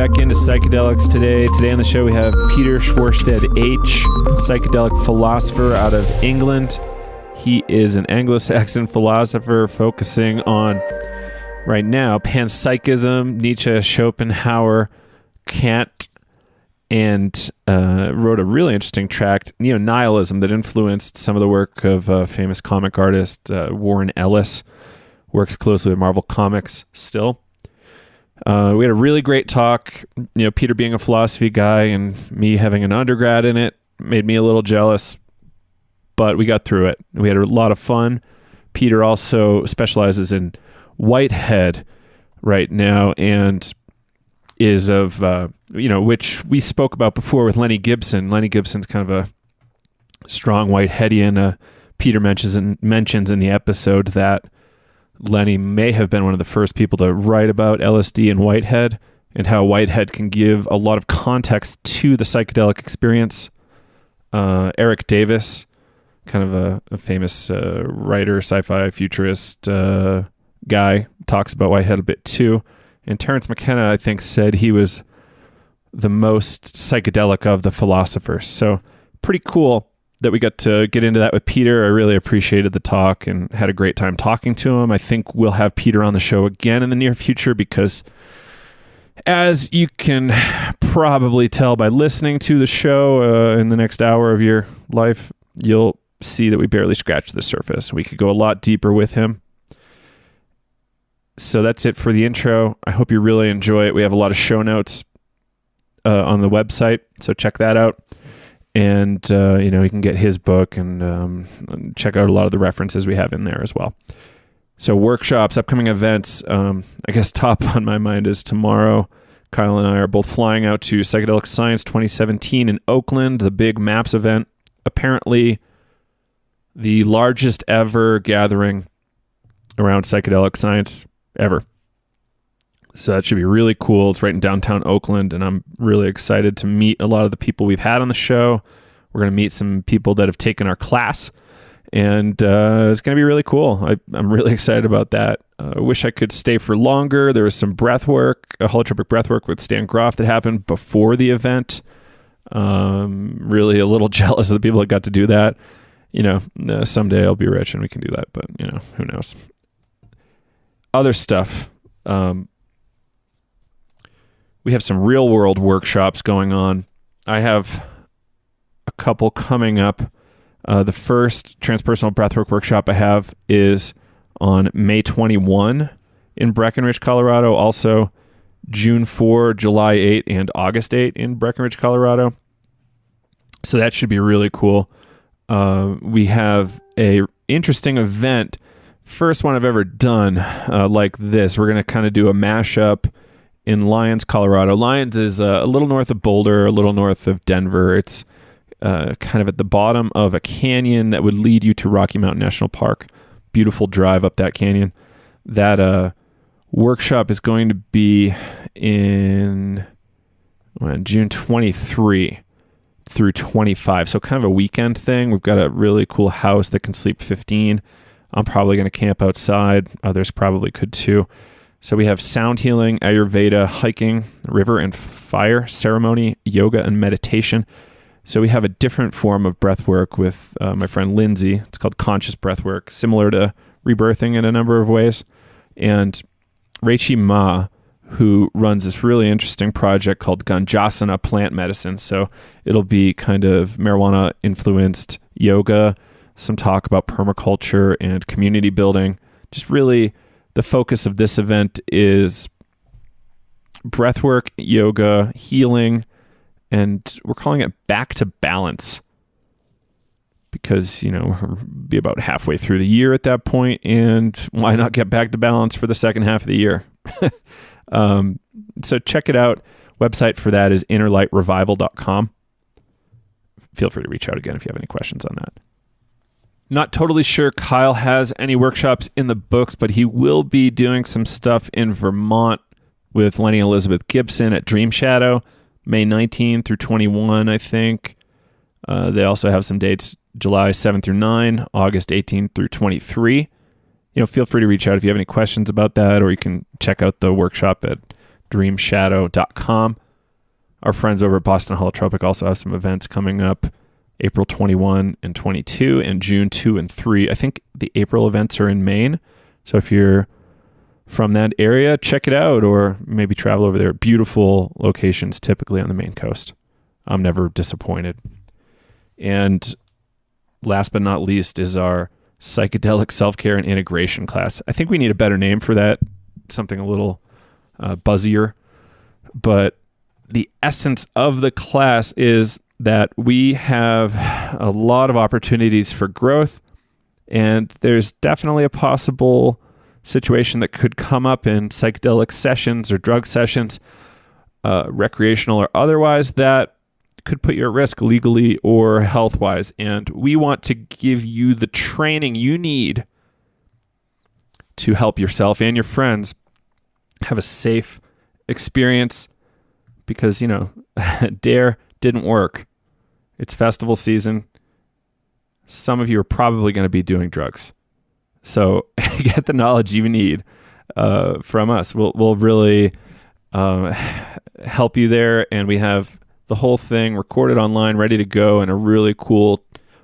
back into Psychedelics today. Today on the show we have Peter Sjöstedt-H, psychedelic philosopher out of England. He is an Anglo-Saxon philosopher focusing on, right now, panpsychism, Nietzsche, Schopenhauer, Kant, and wrote a really interesting tract, Neo-Nihilism, that influenced some of the work of famous comic artist Warren Ellis. Works closely with Marvel Comics still. We had a really great talk. Peter being a philosophy guy and me having an undergrad in it made me a little jealous, but we got through it. We had a lot of fun. Peter also specializes in Whitehead right now and is of, which we spoke about before with Lenny Gibson. Lenny Gibson's kind of a strong Whiteheadian. Peter mentions in the episode that Lenny may have been one of the first people to write about LSD and Whitehead and how Whitehead can give a lot of context to the psychedelic experience. Eric Davis, kind of a famous writer, sci-fi futurist guy, talks about Whitehead a bit too. And Terence McKenna, I think, said he was the most psychedelic of the philosophers. So pretty cool that we got to get into that with Peter. I really appreciated the talk and had a great time talking to him. I think we'll have Peter on the show again in the near future because, as you can probably tell by listening to the show in the next hour of your life, you'll see that we barely scratched the surface. We could go a lot deeper with him. So that's it for the intro. I hope you really enjoy it. We have a lot of show notes on the website, so check that out. And, you can get his book and check out a lot of the references we have in there as well. So workshops, upcoming events, I guess top on my mind is tomorrow. Kyle and I are both flying out to Psychedelic Science 2017 in Oakland, the big MAPS event. Apparently the largest ever gathering around psychedelic science ever. So that should be really cool. It's right in downtown Oakland, and I'm really excited to meet a lot of the people we've had on the show. We're going to meet some people that have taken our class, and it's going to be really cool. I'm really excited about that. I wish I could stay for longer. There was some breathwork, a holotropic breathwork with Stan Groff that happened before the event. Really a little jealous of the people that got to do that. Someday I'll be rich and we can do that, but, who knows. Other stuff. We have some real world workshops going on. I have a couple coming up. The first transpersonal breathwork workshop I have is on May 21 in Breckenridge, Colorado. Also June 4, July 8, and August 8 in Breckenridge, Colorado. So that should be really cool. We have a interesting event. First one I've ever done like this. We're going to kind of do a mashup in Lyons, Colorado. Lyons is a little north of Boulder, a little north of Denver. It's kind of at the bottom of a canyon that would lead you to Rocky Mountain National Park. Beautiful drive up that canyon. That workshop is going to be in June 23 through 25. So kind of a weekend thing. We've got a really cool house that can sleep 15. I'm probably going to camp outside. Others probably could too. So we have sound healing, Ayurveda, hiking, river and fire, ceremony, yoga, and meditation. So we have a different form of breath work with my friend Lindsay. It's called conscious breath work, similar to rebirthing in a number of ways. And Reichi Ma, who runs this really interesting project called Ganjasana Plant Medicine. So it'll be kind of marijuana-influenced yoga, some talk about permaculture and community building. Just really the focus of this event is breathwork, yoga, healing, and we're calling it Back to Balance because, we'll be about halfway through the year at that point, and why not get back to balance for the second half of the year? So check it out. Website for that is innerlightrevival.com. Feel free to reach out again if you have any questions on that. Not totally sure Kyle has any workshops in the books, but he will be doing some stuff in Vermont with Lenny Elizabeth Gibson at Dream Shadow, May 19 through 21, I think. They also have some dates, July 7 through 9, August 18 through 23. Feel free to reach out if you have any questions about that, or you can check out the workshop at dreamshadow.com. Our friends over at Boston Holotropic also have some events coming up April 21 and 22 and June 2 and 3. I think the April events are in Maine. So if you're from that area, check it out, or maybe travel over there. Beautiful locations, typically on the Maine coast. I'm never disappointed. And last but not least is our psychedelic self-care and integration class. I think we need a better name for that, something a little buzzier. But the essence of the class is that we have a lot of opportunities for growth, and there's definitely a possible situation that could come up in psychedelic sessions or drug sessions, recreational or otherwise, that could put you at risk legally or health-wise. And we want to give you the training you need to help yourself and your friends have a safe experience, because, you know, DARE didn't work. It's festival season. Some of you are probably going to be doing drugs. So get the knowledge you need from us. We'll really help you there. And we have the whole thing recorded online, ready to go in a really cool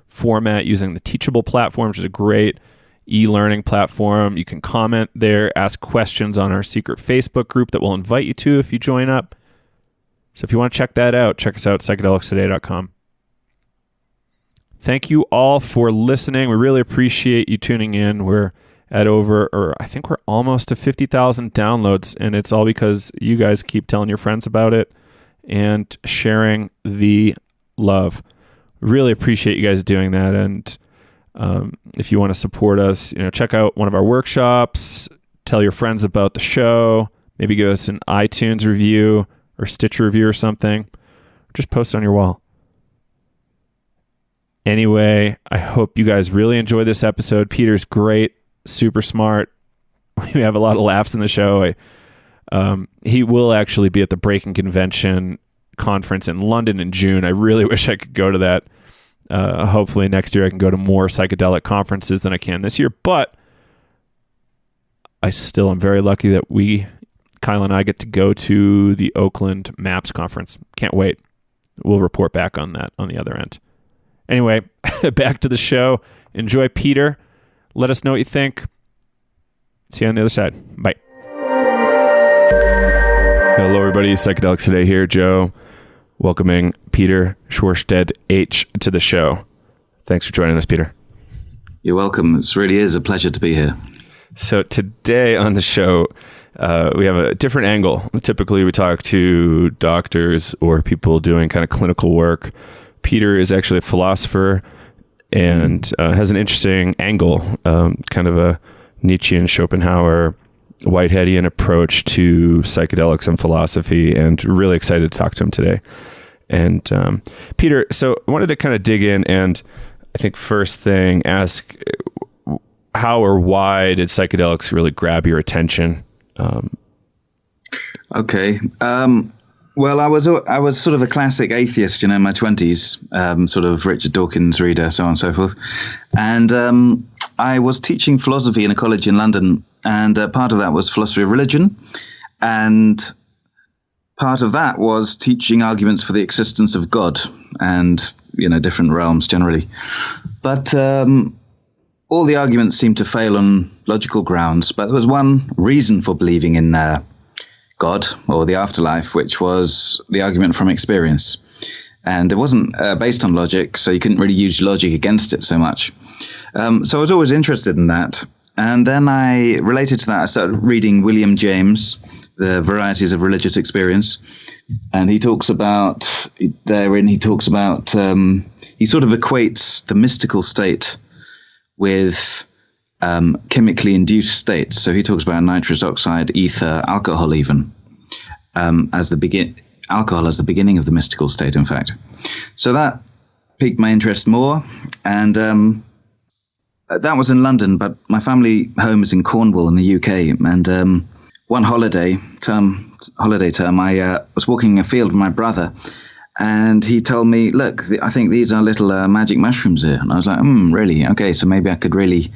format using the Teachable platform, which is a great e-learning platform. You can comment there, ask questions on our secret Facebook group that we'll invite you to if you join up. So if you want to check that out, check us out, psychedelicstoday.com. Thank you all for listening. We really appreciate you tuning in. We're at I think we're almost to 50,000 downloads, and it's all because you guys keep telling your friends about it and sharing the love. Really appreciate you guys doing that. And if you want to support us, check out one of our workshops, tell your friends about the show, maybe give us an iTunes review or Stitcher review or something. Just post it on your wall. Anyway, I hope you guys really enjoy this episode. Peter's great, super smart. We have a lot of laughs in the show. He will actually be at the Breaking Convention conference in London in June. I really wish I could go to that. Hopefully next year I can go to more psychedelic conferences than I can this year. But I still am very lucky that Kyle and I get to go to the Oakland MAPS conference. Can't wait. We'll report back on that on the other end. Anyway, back to the show. Enjoy Peter. Let us know what you think. See you on the other side. Bye. Hello, everybody. Psychedelics Today here. Joe, welcoming Peter Sjöstedt-H to the show. Thanks for joining us, Peter. You're welcome. It really is a pleasure to be here. So today on the show, we have a different angle. Typically, we talk to doctors or people doing kind of clinical work. Peter is actually a philosopher and has an interesting angle, kind of a Nietzschean, Schopenhauer, Whiteheadian approach to psychedelics and philosophy, and really excited to talk to him today. And Peter, so I wanted to kind of dig in and I think first thing, ask how or why did psychedelics really grab your attention? Okay. Well, I was sort of a classic atheist, in my 20s, sort of Richard Dawkins reader, so on and so forth. And I was teaching philosophy in a college in London, and part of that was philosophy of religion, and part of that was teaching arguments for the existence of God and, different realms generally. But all the arguments seemed to fail on logical grounds, but there was one reason for believing in God or the afterlife, which was the argument from experience. And it wasn't based on logic, so you couldn't really use logic against it so much. So I was always interested in that. And then I related to that, I started reading William James, The Varieties of Religious Experience. And he talks about, he sort of equates the mystical state with chemically induced states. So he talks about nitrous oxide, ether, alcohol even, alcohol as the beginning of the mystical state, in fact. So that piqued my interest more. And that was in London, but my family home is in Cornwall in the UK. And one holiday term, I was walking a field with my brother, and he told me, look, I think these are little magic mushrooms here. And I was like, really? Okay, so maybe I could really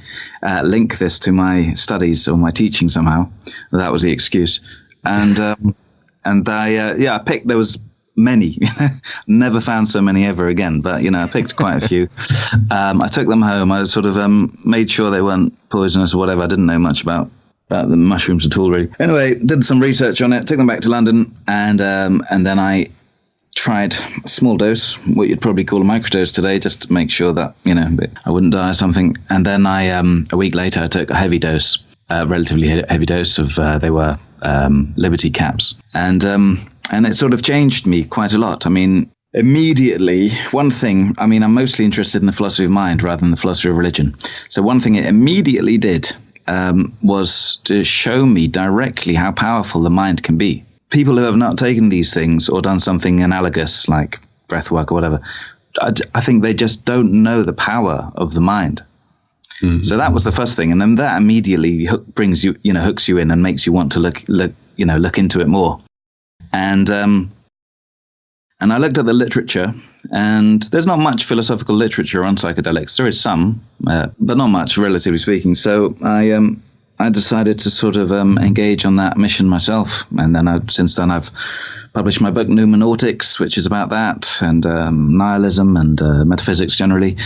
link this to my studies or my teaching somehow. That was the excuse. And I picked, there was many, never found so many ever again, but I picked quite a few. I took them home. I sort of made sure they weren't poisonous or whatever. I didn't know much about the mushrooms at all, really. Anyway, did some research on it, took them back to London, and then I tried a small dose, what you'd probably call a microdose today, just to make sure that I wouldn't die or something. And then I a week later I took a heavy dose, relatively heavy dose of they were Liberty caps, and it sort of changed me quite a lot. I mean, immediately, one thing, I mean, I'm mostly interested in the philosophy of mind rather than the philosophy of religion. So one thing it immediately did was to show me directly how powerful the mind can be. People who have not taken these things or done something analogous like breathwork or whatever, I think they just don't know the power of the mind. Mm-hmm. So that was the first thing. And then that immediately hooks you in and makes you want to look into it more. And I looked at the literature, and there's not much philosophical literature on psychedelics. There is some, but not much, relatively speaking. So I decided to sort of engage on that mission myself. And then since then I've published my book Pneumonautics, which is about that, and nihilism and metaphysics generally,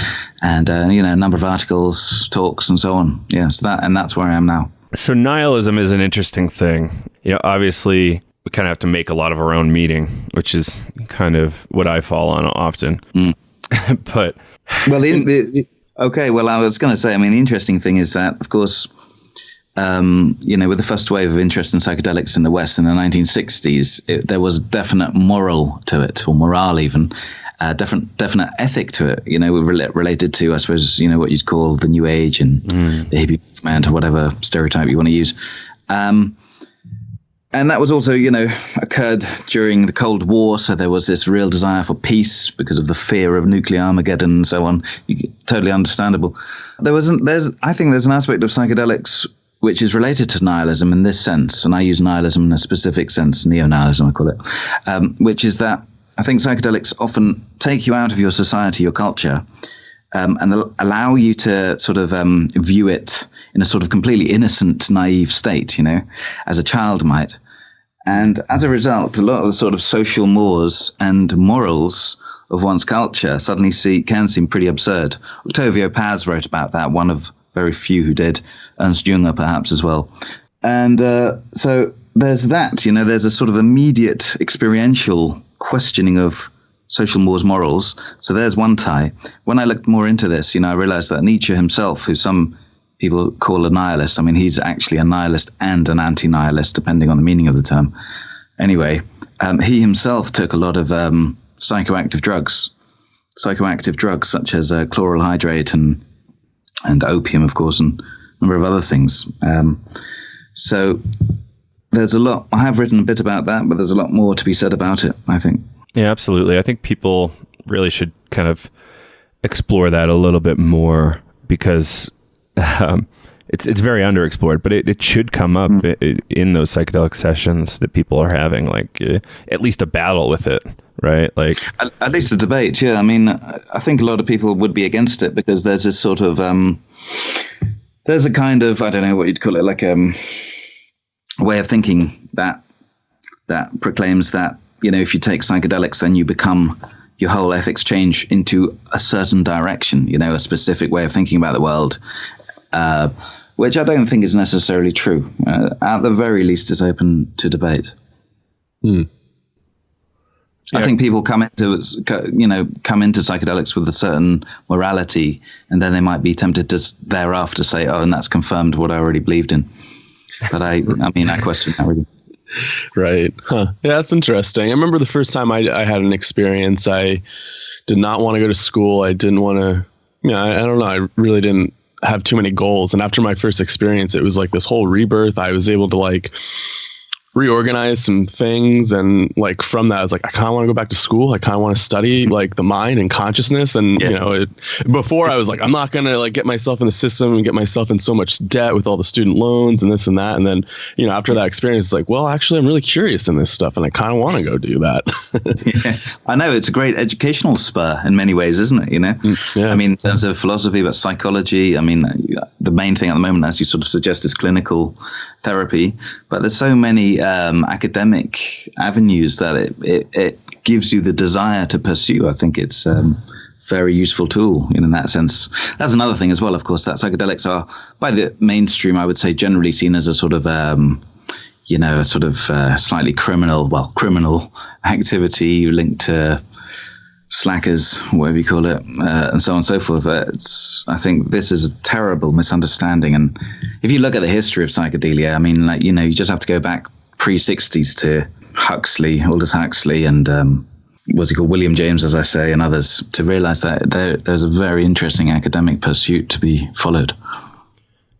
and a number of articles, talks, and so on. Yeah, so that's where I am now. So nihilism is an interesting thing. Obviously we kind of have to make a lot of our own meaning, which is kind of what I fall on often. Mm. But well, okay. Well, I was going to say, I mean, the interesting thing is that, of course, with the first wave of interest in psychedelics in the West in the 1960s, there was definite moral to it, or morale even, definite ethic to it, related to, I suppose, what you'd call the New Age and the hippie movement, or whatever stereotype you want to use. And that was also, occurred during the Cold War. So there was this real desire for peace because of the fear of nuclear Armageddon and so on. Totally understandable. I think there's an aspect of psychedelics which is related to nihilism in this sense. And I use nihilism in a specific sense, neo-nihilism, I call it, which is that I think psychedelics often take you out of your society, your culture, and allow you to sort of view it in a sort of completely innocent, naive state, as a child might. And as a result, a lot of the sort of social mores and morals of one's culture suddenly can seem pretty absurd. Octavio Paz wrote about that, one of very few who did, Ernst Jünger perhaps as well. And so there's that, there's a sort of immediate experiential questioning of social mores, morals. So there's one tie. When I looked more into this, I realized that Nietzsche himself, who some people call a nihilist, I mean, he's actually a nihilist and an anti-nihilist, depending on the meaning of the term. Anyway, he himself took a lot of psychoactive drugs such as chloral hydrate and opium, of course, and a number of other things. So there's a lot. I have written a bit about that, but there's a lot more to be said about it, I think. Yeah, absolutely. I think people really should kind of explore that a little bit more, because it's very underexplored, but it should come up in those psychedelic sessions that people are having, like at least a battle with it, right? Like at least a debate. Yeah, I mean, I think a lot of people would be against it because there's this sort of there's a kind of, I don't know what you'd call it, like a way of thinking that proclaims that, if you take psychedelics, then your whole ethics change into a certain direction, a specific way of thinking about the world, which I don't think is necessarily true. At the very least, it's open to debate. Yeah. I think people come into psychedelics with a certain morality, and then they might be tempted to thereafter say, "Oh, and that's confirmed what I already believed in." But I question that really. Right. Huh. Yeah, that's interesting. I remember the first time I had an experience, I did not want to go to school. I didn't want to, I don't know. I really didn't have too many goals. And after my first experience, it was like this whole rebirth. I was able to reorganize some things, and from that I was like, I kind of want to go back to school. I kind of want to study the mind and consciousness, and before I was like, I'm not gonna get myself in the system and get myself in so much debt with all the student loans and this and that. And then after that experience, it's like, well, actually I'm really curious in this stuff, and I kind of want to go do that. Yeah, I know it's a great educational spur in many ways, isn't it? Yeah. I mean, in terms of philosophy, but psychology, I mean, the main thing at the moment, as you sort of suggest, is clinical therapy, but there's so many academic avenues that it gives you the desire to pursue. I think it's very useful tool in that sense. That's another thing as well, of course, that psychedelics are, by the mainstream, I would say, generally seen as a sort of slightly criminal activity linked to slackers, whatever you call it, and so on and so forth. I think this is a terrible misunderstanding. And if you look at the history of psychedelia, I mean, you just have to go back pre-60s to Aldous Huxley, and what's he called, William James, as I say, and others, to realize that there's a very interesting academic pursuit to be followed.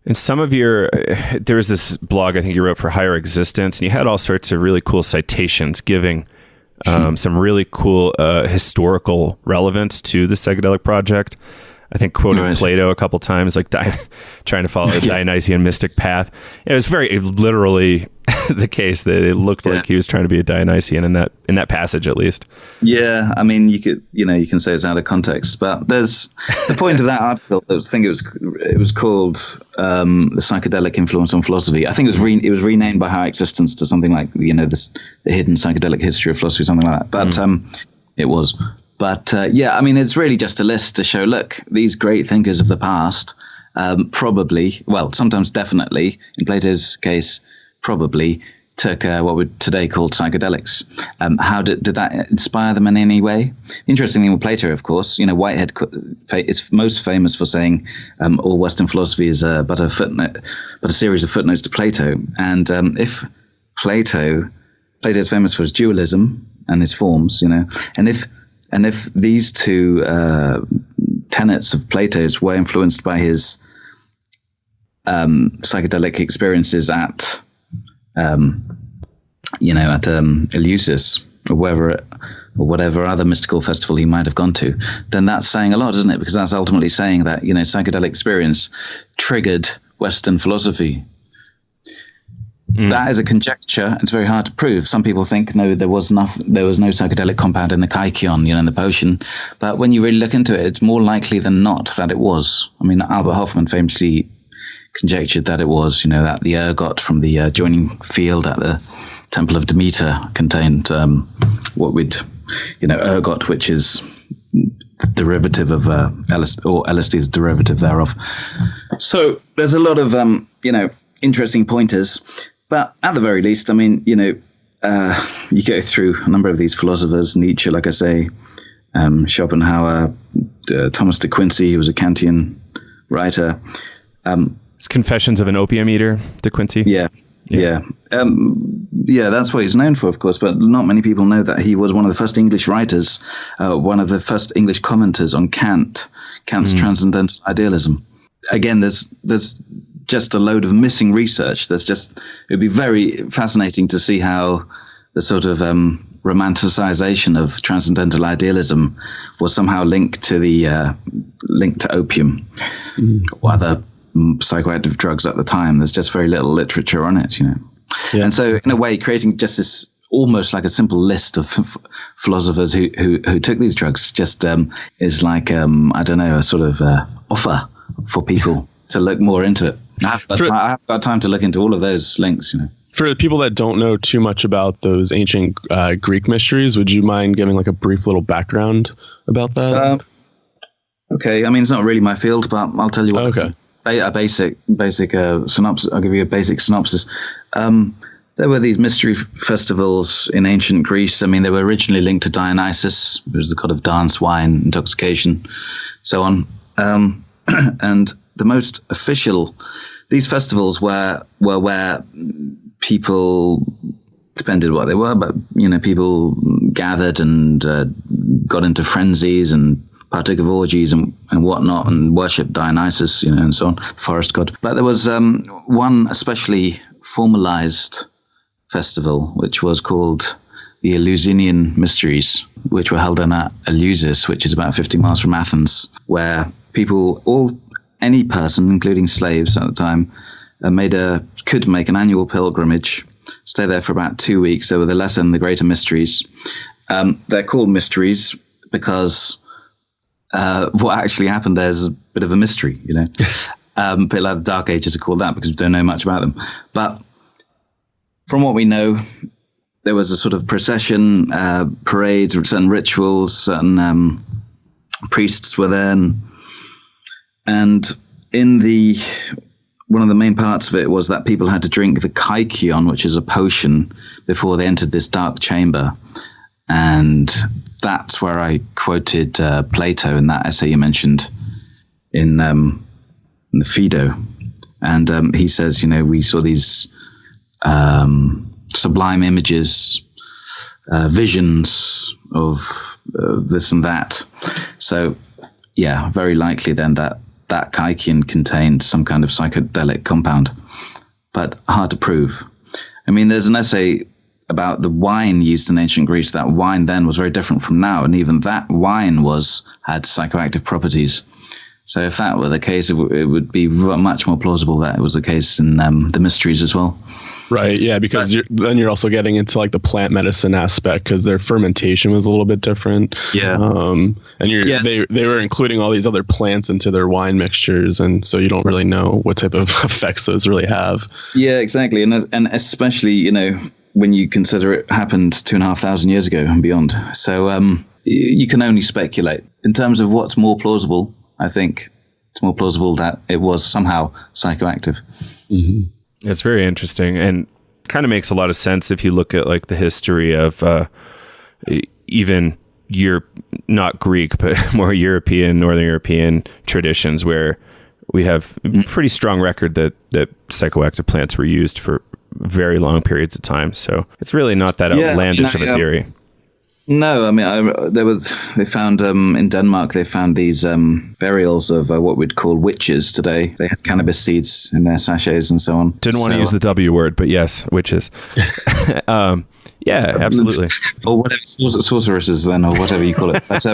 And there was this blog I think you wrote for Higher Existence, and you had all sorts of really cool citations giving some really cool historical relevance to the psychedelic project. I think quoting Plato a couple times, like trying to follow the Dionysian mystic path. It was very literally the case that it looked like he was trying to be a Dionysian in that passage, at least. Yeah, I mean, you can say it's out of context, but there's the point of that article. I think it was called "The Psychedelic Influence on Philosophy." I think it was renamed by Higher Existence to something like the hidden psychedelic history of philosophy, something like that. But it was. But I mean, it's really just a list to show, look, these great thinkers of the past sometimes definitely, in Plato's case, probably took what we'd today call psychedelics. How did that inspire them in any way? Interesting thing with Plato, of course, Whitehead is most famous for saying all Western philosophy is but a series of footnotes to Plato. And if Plato's famous for his dualism and his forms, and if these two tenets of Plato's were influenced by his psychedelic experiences at Eleusis or whatever other mystical festival he might have gone to, then that's saying a lot, isn't it? Because that's ultimately saying that psychedelic experience triggered Western philosophy. That is a conjecture. It's very hard to prove. Some people think, no, there was no psychedelic compound in the kykeon, in the potion. But when you really look into it, it's more likely than not that it was. I mean, Albert Hoffman famously conjectured that it was, that the ergot from the adjoining field at the Temple of Demeter contained ergot, which is the derivative of LSD, or LSD is derivative thereof. So there's a lot of, interesting pointers. But at the very least, I mean, you go through a number of these philosophers, Nietzsche, like I say, Schopenhauer, Thomas de Quincey, who was a Kantian writer. It's Confessions of an Opium Eater, de Quincey. Yeah. That's what he's known for, of course, but not many people know that he was one of the first English writers, one of the first English commenters on Kant's transcendental idealism. Again, there's just a load of missing research. It'd be very fascinating to see how the sort of romanticization of transcendental idealism was somehow linked to opium or other psychoactive drugs at the time. There's just very little literature on it, Yeah. And so, in a way, creating just this almost like a simple list of philosophers who took these drugs just is like a sort of offer for people to look more into it. I haven't got time to look into all of those links, For the people that don't know too much about those ancient Greek mysteries, would you mind giving like a brief little background about that? Okay. I mean, it's not really my field, but I'll tell you what. Okay. A basic synopsis. I'll give you a basic synopsis. There were these mystery festivals in ancient Greece. I mean, they were originally linked to Dionysus, who was the god of dance, wine, intoxication, so on. And the most official, these festivals were where people expended what they were, but people gathered and got into frenzies and partook of orgies and whatnot and worshipped Dionysus, and so on, forest god. But there was one especially formalized festival, which was called the Eleusinian Mysteries, which were held in Eleusis, which is about 50 miles from Athens, where any person, including slaves at the time, could make an annual pilgrimage, stay there for about 2 weeks. They were the lesser and the greater mysteries. They're called mysteries because what actually happened there is a bit of a mystery, a bit like the Dark Ages are called that because we don't know much about them. But from what we know, there was a sort of procession, parades, certain rituals, certain priests were there, and in one of the main parts of it was that people had to drink the kaikion, which is a potion, before they entered this dark chamber. And that's where I quoted Plato in that essay you mentioned in the Phaedo. And he says, we saw these sublime images, visions of this and that. So, yeah, very likely then that kaikion contained some kind of psychedelic compound, but hard to prove. I mean, there's an essay about the wine used in ancient Greece. That wine then was very different from now, and even that wine had psychoactive properties. So if that were the case, it would be much more plausible that it was the case in the mysteries as well. Right. Yeah. Because then you're also getting into like the plant medicine aspect, because their fermentation was a little bit different. Yeah. And they were including all these other plants into their wine mixtures. And so you don't really know what type of effects those really have. Yeah, exactly. And especially, when you consider it happened 2,500 years ago and beyond. So you can only speculate. In terms of what's more plausible, I think it's more plausible that it was somehow psychoactive. Mm-hmm. It's very interesting, and kind of makes a lot of sense if you look at like the history of even not Greek, but more European, Northern European traditions, where we have a pretty strong record that psychoactive plants were used for very long periods of time. So it's really not that outlandish of a theory. No, I mean, they found in Denmark, they found these burials of what we'd call witches today. They had cannabis seeds in their sachets and so on. Didn't want to use the W word, but yes, witches. Yeah, absolutely. Or whatever, sorceresses then, or whatever you call it. But,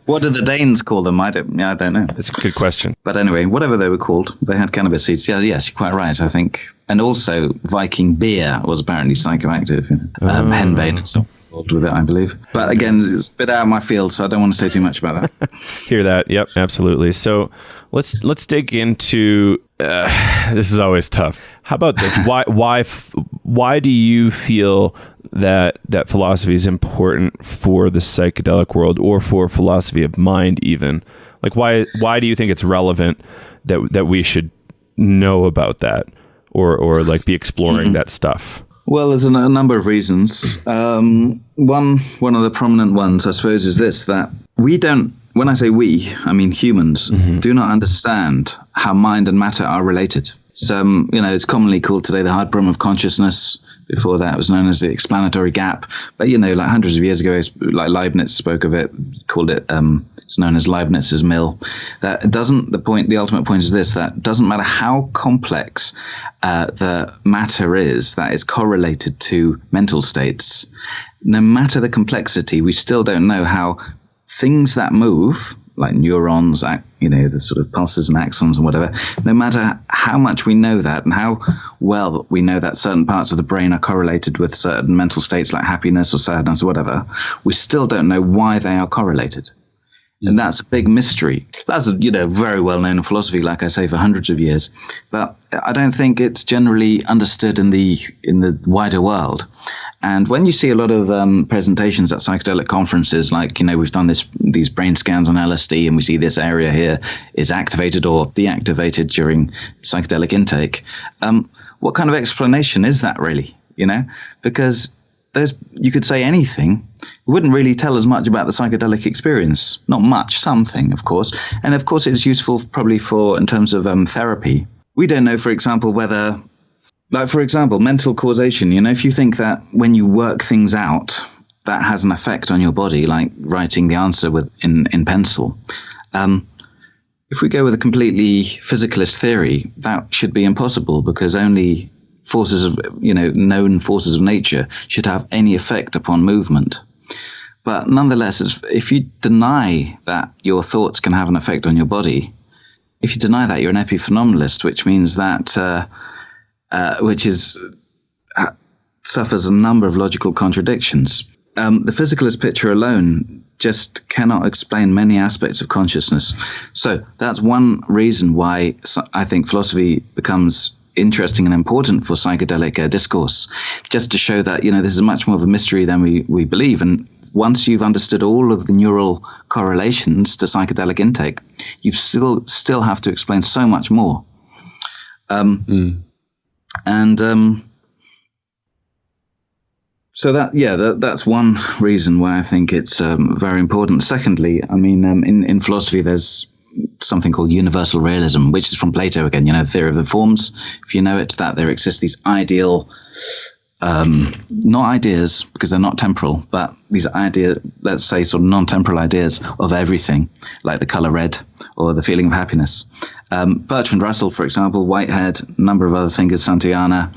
what did the Danes call them? I don't know. That's a good question. But anyway, whatever they were called, they had cannabis seeds. Yeah, yes, you're quite right, I think. And also, Viking beer was apparently psychoactive. Henbane and so on. With it, I believe. But again, it's a bit out of my field, so I don't want to say too much about that. Hear that? Yep, absolutely. So let's dig into this is always tough. How about this? Why do you feel that philosophy is important for the psychedelic world, or for philosophy of mind even? Like why do you think it's relevant that we should know about that, or like be exploring that stuff? Well, there's a number of reasons. One of the prominent ones, I suppose, is this, that we don't, when I say we, I mean humans, do not understand how mind and matter are related. So, it's commonly called today the hard problem of consciousness. Before that, it was known as the explanatory gap. But, like hundreds of years ago, like Leibniz spoke of it, called it, it's known as Leibniz's mill. The ultimate point is this, that doesn't matter how complex the matter is that is correlated to mental states, no matter the complexity, we still don't know how things that move, like neurons, the sort of pulses and axons and whatever, no matter how much we know that and how well we know that certain parts of the brain are correlated with certain mental states like happiness or sadness or whatever, we still don't know why they are correlated. And that's a big mystery. That's, very well known in philosophy, like I say, for hundreds of years. But I don't think it's generally understood in the wider world. And when you see a lot of presentations at psychedelic conferences, like, we've done these brain scans on LSD, and we see this area here is activated or deactivated during psychedelic intake. What kind of explanation is that really? Because you could say anything. It wouldn't really tell us much about the psychedelic experience. Not much, something, of course. And of course, it's useful probably in terms of therapy. We don't know, for example, whether, like, for example, mental causation. If you think that when you work things out, that has an effect on your body, like writing the answer in pencil. If we go with a completely physicalist theory, that should be impossible, because only forces of, known forces of nature should have any effect upon movement. But nonetheless, if you deny that your thoughts can have an effect on your body, if you deny that, you're an epiphenomenalist, which means that, suffers a number of logical contradictions. The physicalist picture alone just cannot explain many aspects of consciousness. So that's one reason why I think philosophy becomes interesting and important for psychedelic discourse, just to show that, this is much more of a mystery than we believe. And once you've understood all of the neural correlations to psychedelic intake, you still have to explain so much more. So that's one reason why I think it's very important. Secondly, I mean, in philosophy, there's something called universal realism, which is from Plato again, theory of the forms. If you know it, that there exists these ideal, not ideas because they're not temporal, but these ideas, let's say sort of non-temporal ideas of everything, like the color red or the feeling of happiness. Bertrand Russell, for example, Whitehead, a number of other thinkers, Santayana,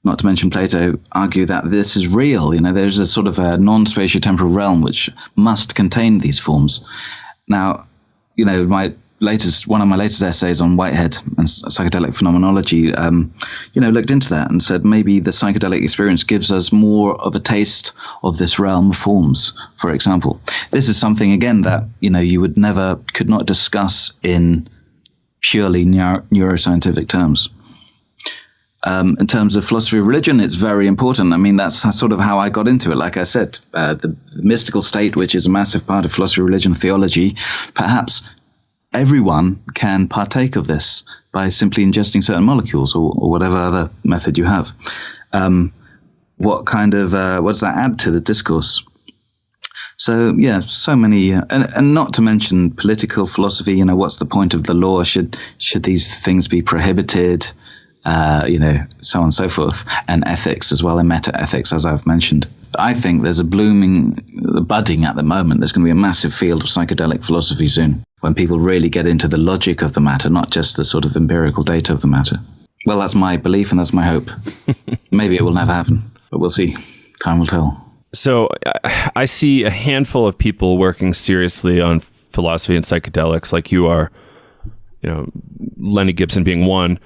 not to mention Plato, argue that this is real. There's a sort of a non-spatio-temporal realm which must contain these forms. Now, one of my latest essays on Whitehead and psychedelic phenomenology, looked into that and said maybe the psychedelic experience gives us more of a taste of this realm of forms, for example. This is something, again, that, you could not discuss in purely neuroscientific terms. In terms of philosophy of religion, it's very important. I mean, that's sort of how I got into it. Like I said, the mystical state, which is a massive part of philosophy, religion, theology, perhaps everyone can partake of this by simply ingesting certain molecules or whatever other method you have. What does that add to the discourse? So, so many, and not to mention political philosophy, what's the point of the law? Should these things be prohibited? So on and so forth, and ethics as well, and meta-ethics, as I've mentioned. I think there's a budding at the moment. There's going to be a massive field of psychedelic philosophy soon, when people really get into the logic of the matter, not just the sort of empirical data of the matter. Well, that's my belief and that's my hope. Maybe it will never happen, but we'll see. Time will tell. So I see a handful of people working seriously on philosophy and psychedelics, like you are, Lenny Gibson being one.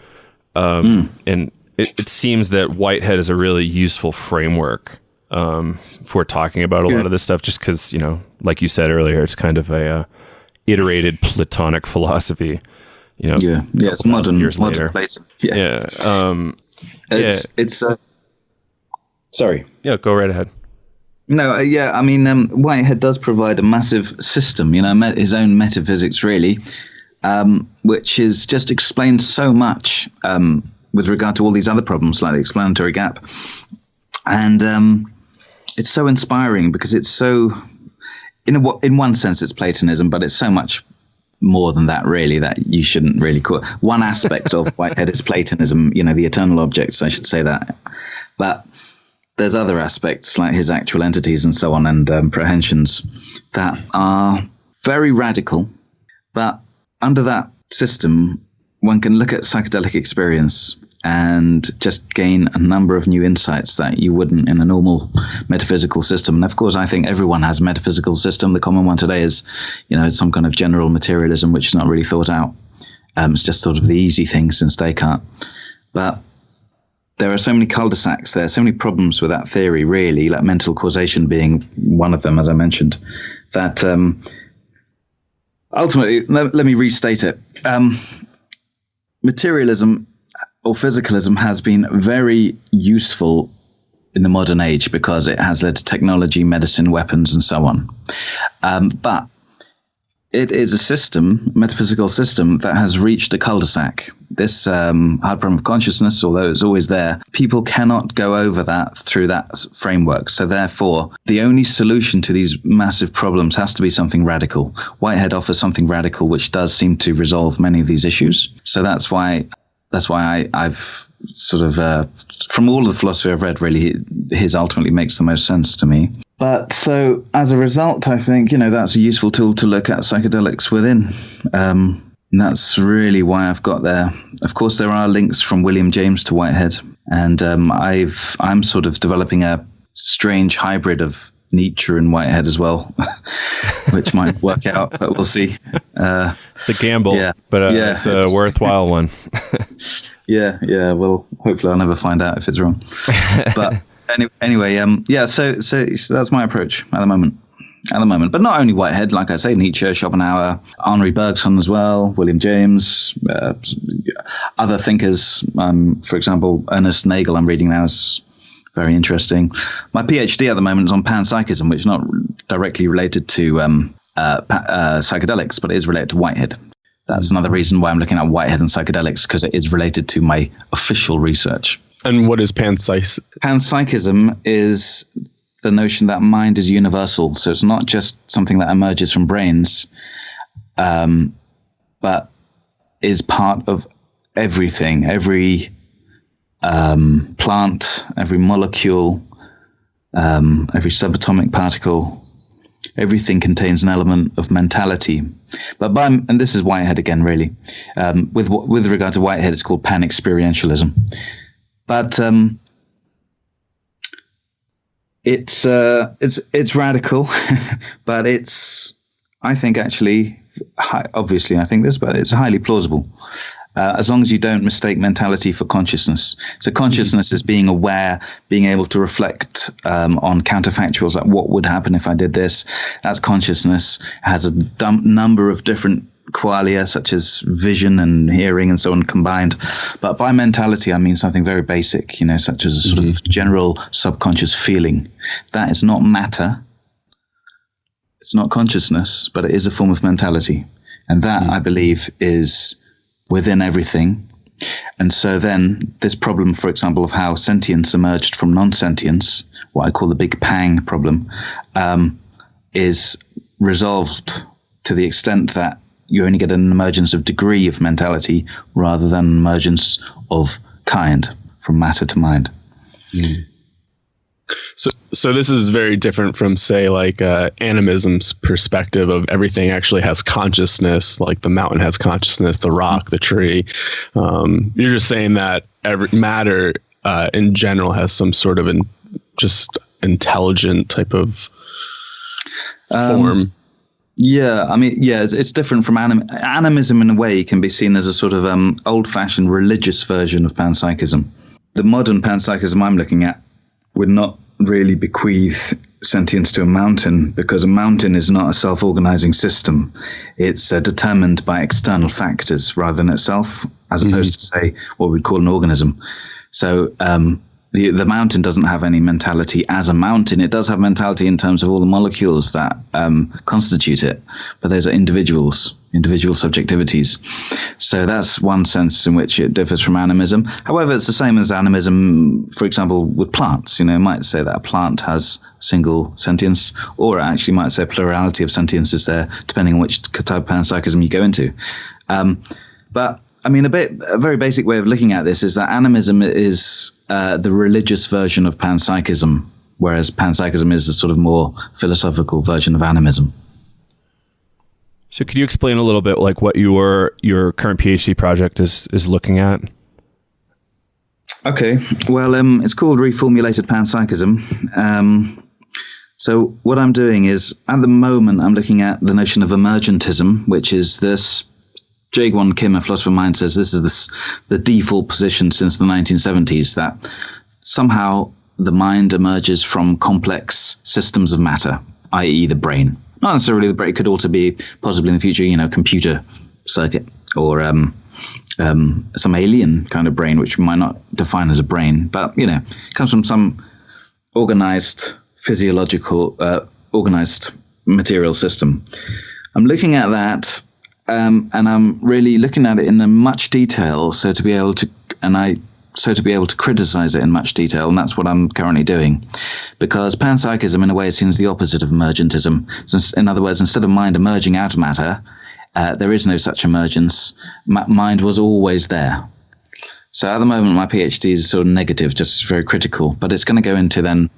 And it seems that Whitehead is a really useful framework for talking about a lot of this stuff, just because, like you said earlier, it's kind of a iterated Platonic philosophy. It's modern years later. Plato. Sorry. Yeah, go right ahead. No, I mean, Whitehead does provide a massive system, his own metaphysics, really. Which is just explains so much with regard to all these other problems, like the explanatory gap. And it's so inspiring because it's so, in one sense, it's Platonism, but it's so much more than that, really, that you shouldn't really call it. One aspect of Whitehead is Platonism, the eternal objects, I should say that. But there's other aspects, like his actual entities and so on, and prehensions, that are very radical, but under that system, one can look at psychedelic experience and just gain a number of new insights that you wouldn't in a normal metaphysical system. And of course, I think everyone has a metaphysical system. The common one today is, some kind of general materialism, which is not really thought out. It's just sort of the easy thing since Descartes. But there are so many cul-de-sacs. There are so many problems with that theory, really, like mental causation being one of them, as I mentioned, that ultimately, let me restate it. Materialism or physicalism has been very useful in the modern age because it has led to technology, medicine, weapons, and so on. But it is a system, metaphysical system, that has reached a cul-de-sac. This hard problem of consciousness, although it's always there, people cannot go over that through that framework. So therefore, the only solution to these massive problems has to be something radical. Whitehead offers something radical, which does seem to resolve many of these issues. So that's why I've sort of, from all of the philosophy I've read, really, his ultimately makes the most sense to me. But so as a result, I think, that's a useful tool to look at psychedelics within. And that's really why I've got there. Of course, there are links from William James to Whitehead. And I'm sort of developing a strange hybrid of Nietzsche and Whitehead as well, which might work out, but we'll see. It's a gamble, but it's a worthwhile one. Yeah. Well, hopefully I'll never find out if it's wrong. But anyway, so that's my approach at the moment. at the moment. But not only Whitehead, like I say, Nietzsche, Schopenhauer, Henri Bergson as well, William James, other thinkers. For example, Ernest Nagel, I'm reading now, is very interesting. My PhD at the moment is on panpsychism, which is not directly related to psychedelics, but it is related to Whitehead. That's another reason why I'm looking at Whitehead and psychedelics, because it is related to my official research. And what is panpsychism? Panpsychism is the notion that mind is universal. So it's not just something that emerges from brains, but is part of everything, every plant, every molecule, every subatomic particle. Everything contains an element of mentality. And this is Whitehead again, really. With regard to Whitehead, it's called pan-experientialism. But it's radical, but it's, I think, actually, obviously I think this, but it's highly plausible. As long as you don't mistake mentality for consciousness. So consciousness is being aware, being able to reflect on counterfactuals, like what would happen if I did this. That's consciousness. It has a number of different qualia, such as vision and hearing and so on combined. But by mentality, I mean something very basic, such as a sort of general subconscious feeling. That is not matter. It's not consciousness, but it is a form of mentality. And that, I believe, is within everything. And so then this problem, for example, of how sentience emerged from non-sentience, what I call the Big Bang problem, is resolved to the extent that you only get an emergence of degree of mentality rather than an emergence of kind, from matter to mind. So this is very different from, say, like animism's perspective of everything actually has consciousness, like the mountain has consciousness, the rock, the tree. You're just saying that every matter in general has some sort of just intelligent type of form. Yeah, I mean, it's different from animism in a way. Can be seen as a sort of old-fashioned religious version of panpsychism. The modern panpsychism I'm looking at would not really bequeath sentience to a mountain, because a mountain is not a self-organizing system. It's determined by external factors rather than itself, as opposed to, say, what we'd call an organism. So the mountain doesn't have any mentality as a mountain. It does have mentality in terms of all the molecules that constitute it, but those are individual subjectivities. So that's one sense in which it differs from animism. However, it's the same as animism, for example, with plants. It might say that a plant has single sentience, or it actually might say a plurality of sentience is there, depending on which type of panpsychism you go into. But I mean, a very basic way of looking at this is that animism is the religious version of panpsychism, whereas panpsychism is a sort of more philosophical version of animism. So could you explain a little bit like what your current PhD project is looking at? Okay. Well, it's called Reformulated Panpsychism. So what I'm doing is, at the moment, I'm looking at the notion of emergentism, which is this. Jae-Gwon Kim, a philosopher of mind, says this is the default position since the 1970s, that somehow the mind emerges from complex systems of matter, i.e. the brain. Not necessarily the brain. It could also be possibly in the future, computer circuit, or some alien kind of brain, which we might not define as a brain, but it comes from some organized physiological, organized material system. I'm looking at that, and I'm really looking at it in much detail, so to be able to criticize it in much detail, and that's what I'm currently doing. Because panpsychism, in a way, seems the opposite of emergentism. So in other words, instead of mind emerging out of matter, there is no such emergence. Mind was always there. So at the moment, my PhD is sort of negative, just very critical, but it's going to go into then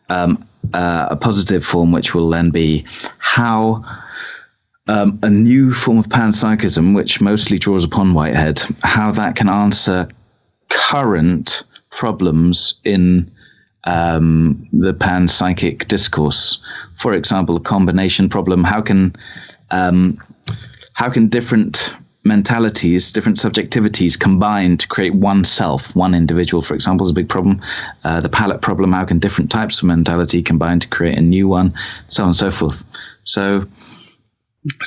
a positive form, which will then be how a new form of panpsychism, which mostly draws upon Whitehead, how that can answer current problems in the panpsychic discourse. For example, the combination problem. How can different mentalities, different subjectivities combine to create one self, one individual, for example, is a big problem. The palette problem, how can different types of mentality combine to create a new one, so on and so forth. So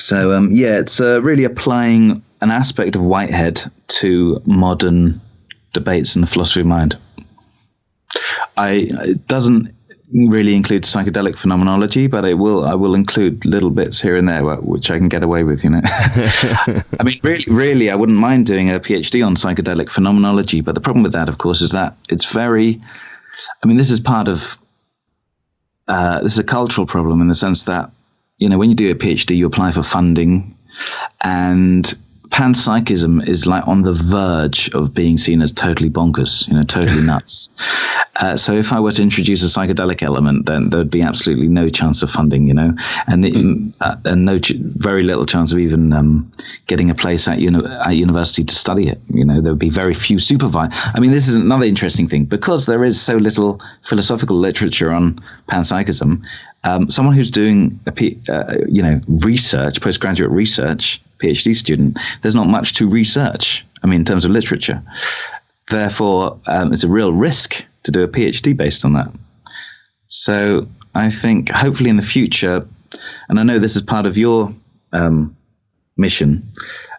it's really applying an aspect of Whitehead to modern debates in the philosophy of mind. It doesn't really include psychedelic phenomenology, but I will include little bits here and there which I can get away with, I mean, really, I wouldn't mind doing a PhD on psychedelic phenomenology, but the problem with that, of course, is that it's very, this is part of, this is a cultural problem in the sense that, when you do a PhD, you apply for funding, and panpsychism is like on the verge of being seen as totally bonkers, totally nuts. So if I were to introduce a psychedelic element, then there'd be absolutely no chance of funding, and very little chance of even getting a place at university to study it. There would be very few supervised. This is another interesting thing, because there is so little philosophical literature on panpsychism. Someone who's doing research, postgraduate research, PhD student, there's not much to research, in terms of literature. Therefore, it's a real risk to do a PhD based on that. So I think hopefully in the future, and I know this is part of your mission,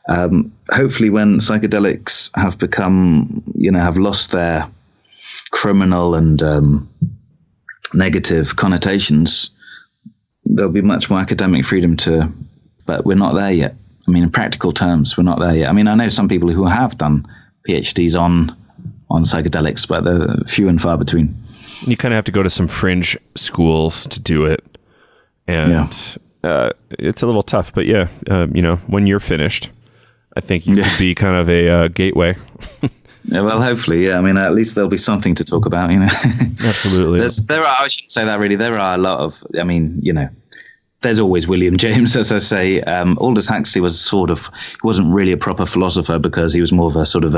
hopefully when psychedelics have become, have lost their criminal and negative connotations, there'll be much more academic freedom but we're not there yet. In practical terms, we're not there yet. I know some people who have done PhDs on psychedelics, but they're few and far between. You kind of have to go to some fringe schools to do it. And it's a little tough, but when you're finished, I think you could be kind of a gateway. Yeah, well, hopefully, yeah. At least there'll be something to talk about, Absolutely. I shouldn't say that really. There are a lot of, there's always William James, as I say. Aldous Huxley was he wasn't really a proper philosopher because he was more of a sort of,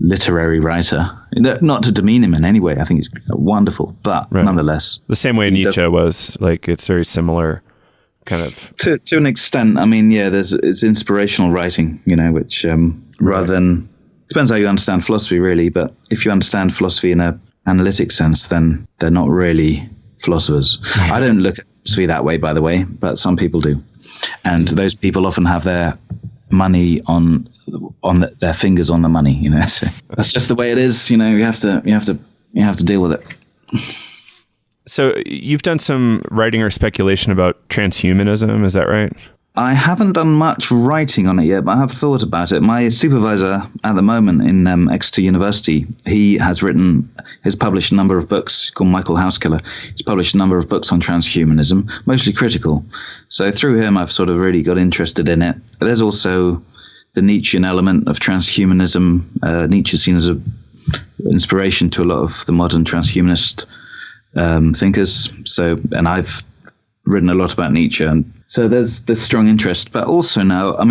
literary writer. Not to demean him in any way. I think he's wonderful, but nonetheless. The same way Nietzsche was, it's very similar kind of. To an extent, it's inspirational writing, which rather than, depends how you understand philosophy really, but if you understand philosophy in an analytic sense, then they're not really philosophers. I don't look at philosophy that way, by the way, but some people do. And those people often have their money on their fingers on the money, So that's just the way it is. You have to deal with it. So you've done some writing or speculation about transhumanism, is that right? I haven't done much writing on it yet, but I have thought about it. My supervisor at the moment in Exeter University, he has published a number of books called Michael Housekiller. He's published a number of books on transhumanism, mostly critical. So through him, I've sort of really got interested in it. There's also the Nietzschean element of transhumanism. Nietzsche is seen as an inspiration to a lot of the modern transhumanist thinkers. And I've written a lot about Nietzsche, and so there's this strong interest. But also now, I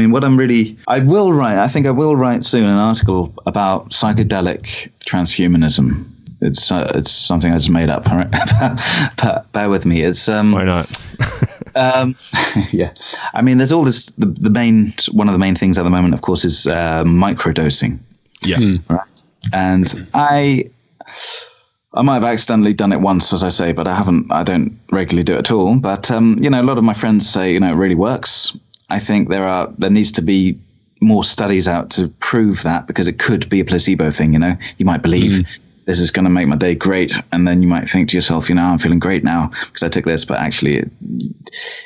will write soon an article about psychedelic transhumanism. It's something I just made up. But bear with me. It's why not? Yeah, there's all this. One of the main things at the moment, of course, is microdosing. Yeah, right. And I might have accidentally done it once, as I say, but I don't regularly do it at all. But, a lot of my friends say, it really works. I think there needs to be more studies out to prove that, because it could be a placebo thing, You might believe this is going to make my day great, and then you might think to yourself, I'm feeling great now because I took this, but actually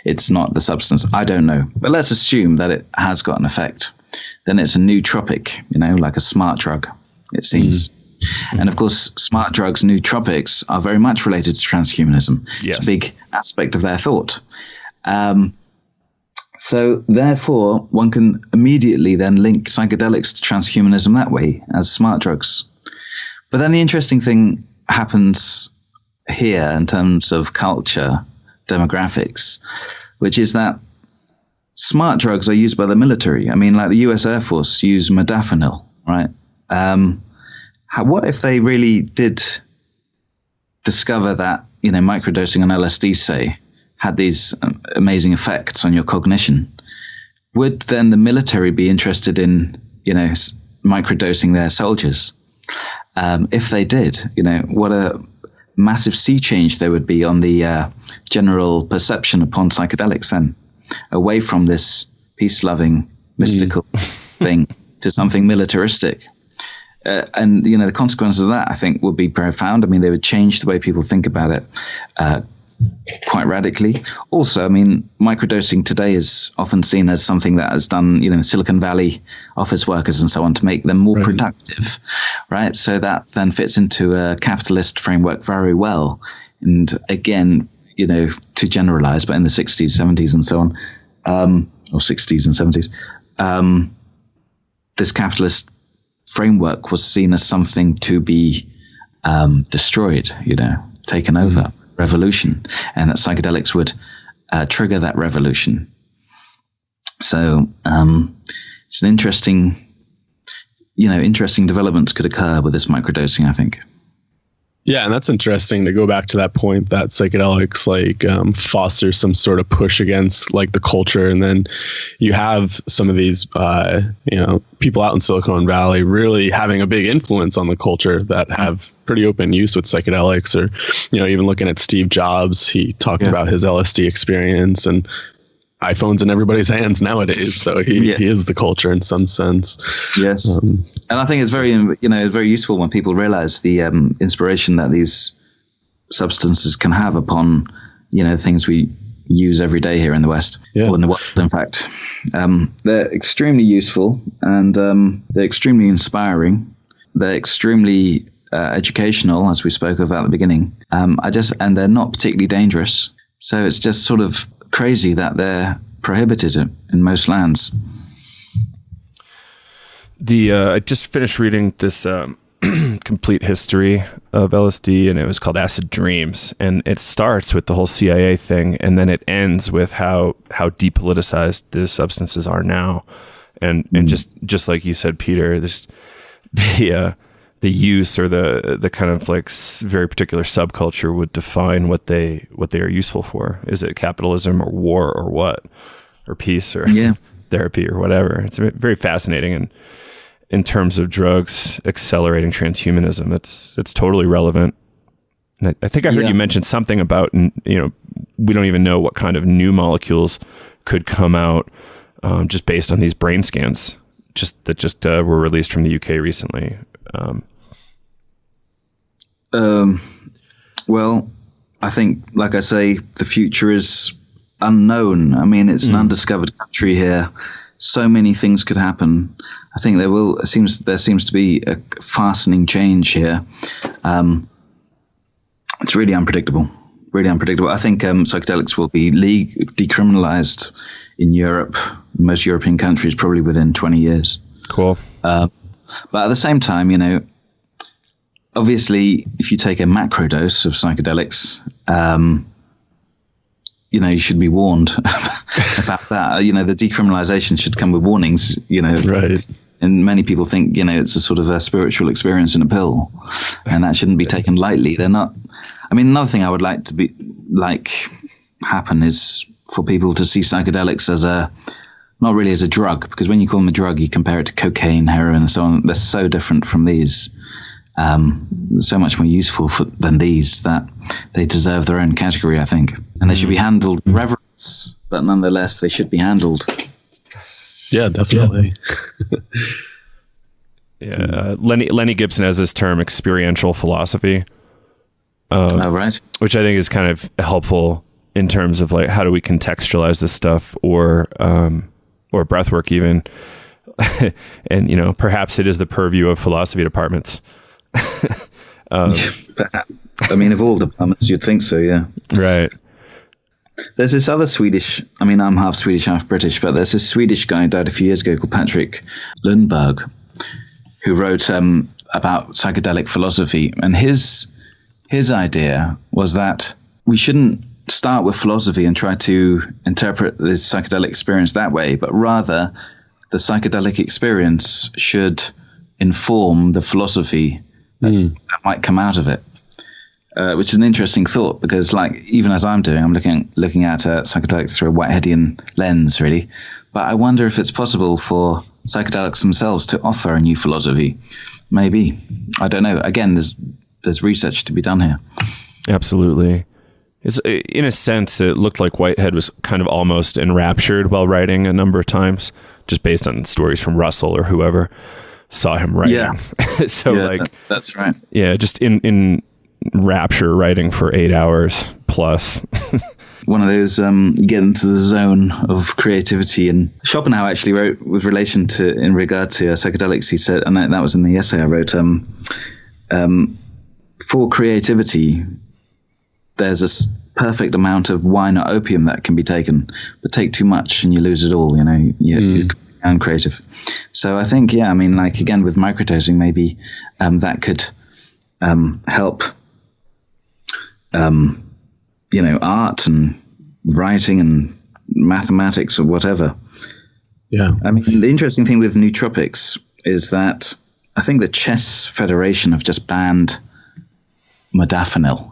it's not the substance. I don't know. But let's assume that it has got an effect. Then it's a nootropic, like a smart drug, it seems. And of course, smart drugs, nootropics, are very much related to transhumanism. Yes. It's a big aspect of their thought. So therefore, one can immediately then link psychedelics to transhumanism that way, as smart drugs. But then the interesting thing happens here in terms of culture, demographics, which is that smart drugs are used by the military. Like the US Air Force use modafinil, right? What if they really did discover that, microdosing on LSD, say, had these amazing effects on your cognition? would then the military be interested in, microdosing their soldiers? If they did, what a massive sea change there would be on the general perception upon psychedelics then, away from this peace-loving, mystical thing to something militaristic. And, the consequences of that, I think, would be profound. I mean, they would change the way people think about it quite radically. Also, I mean, microdosing today is often seen as something that is done, in Silicon Valley office workers and so on to make them more productive, right? So that then fits into a capitalist framework very well. And again, to generalize, but in the 60s, 70s and so on, or 60s and 70s, this capitalist framework was seen as something to be destroyed, taken over, revolution, and that psychedelics would trigger that revolution. So it's an interesting developments could occur with this microdosing, I think. Yeah, and that's interesting to go back to that point that psychedelics foster some sort of push against the culture, and then you have some of these people out in Silicon Valley really having a big influence on the culture that have pretty open use with psychedelics, or even looking at Steve Jobs, he talked about his LSD experience, and iPhones in everybody's hands nowadays. So he is the culture in some sense. Yes. And I think it's very, very useful when people realize the inspiration that these substances can have upon, things we use every day here in the West, or in the world, in fact. They're extremely useful, and they're extremely inspiring. They're extremely educational, as we spoke of at the beginning. And they're not particularly dangerous. So it's just sort of crazy that they're prohibited in most lands. I just finished reading this complete history of LSD, and it was called Acid Dreams, and it starts with the whole CIA thing, and then it ends with how depoliticized these substances are now, and just like you said, Peter, this the use or the kind of very particular subculture would define what they are useful for. Is it capitalism or war or what, or peace or therapy or whatever? It's very fascinating. And in terms of drugs accelerating transhumanism, it's totally relevant. And I think I heard you mention something about, we don't even know what kind of new molecules could come out just based on these brain scans that were released from the UK recently. Well, I think, like I say, the future is unknown. I mean, it's an undiscovered country here. So many things could happen. I think there seems to be a fastening change here. It's really unpredictable. Really unpredictable. I think psychedelics will be decriminalized in Europe, most European countries, probably within 20 years. Cool. But at the same time, obviously, if you take a macro dose of psychedelics, you should be warned about that. The decriminalization should come with warnings, Right. And many people think, it's a sort of a spiritual experience in a pill, and that shouldn't be taken lightly. They're not. I mean, another thing I would like to happen is for people to see psychedelics as not really as a drug, because when you call them a drug, you compare it to cocaine, heroin, and so on. They're so different from these. So much more useful than these that they deserve their own category, I think. And they should be handled with reverence, but nonetheless, they should be handled. Yeah, definitely. Lenny Gibson has this term, experiential philosophy. Right. Which I think is kind of helpful in terms of how do we contextualize this stuff, or breathwork even. And, perhaps it is the purview of philosophy departments. I mean, of all departments, you'd think so, yeah. Right. There's this other Swedish, I mean, I'm half Swedish, half British, but there's this Swedish guy who died a few years ago called Patrick Lundberg, who wrote about psychedelic philosophy. And his idea was that we shouldn't start with philosophy and try to interpret the psychedelic experience that way, but rather the psychedelic experience should inform the philosophy that might come out of it, which is an interesting thought, because even as I'm doing, I'm looking at psychedelics through a Whiteheadian lens, really. But I wonder if it's possible for psychedelics themselves to offer a new philosophy. Maybe. I don't know. Again, there's research to be done here. Absolutely. In a sense, it looked like Whitehead was kind of almost enraptured while writing a number of times, just based on stories from Russell or whoever saw him writing. Yeah. So that's right. Yeah, just in rapture writing for 8 hours plus. One of those, you get into the zone of creativity. And Schopenhauer actually wrote in regard to psychedelics, he said, and that was in the essay I wrote, for creativity, there's a perfect amount of wine or opium that can be taken, but take too much and you lose it all, you're uncreative. So I think, again, with microdosing, maybe that could help, art and writing and mathematics or whatever. Yeah. I mean, the interesting thing with nootropics is that I think the Chess Federation have just banned modafinil.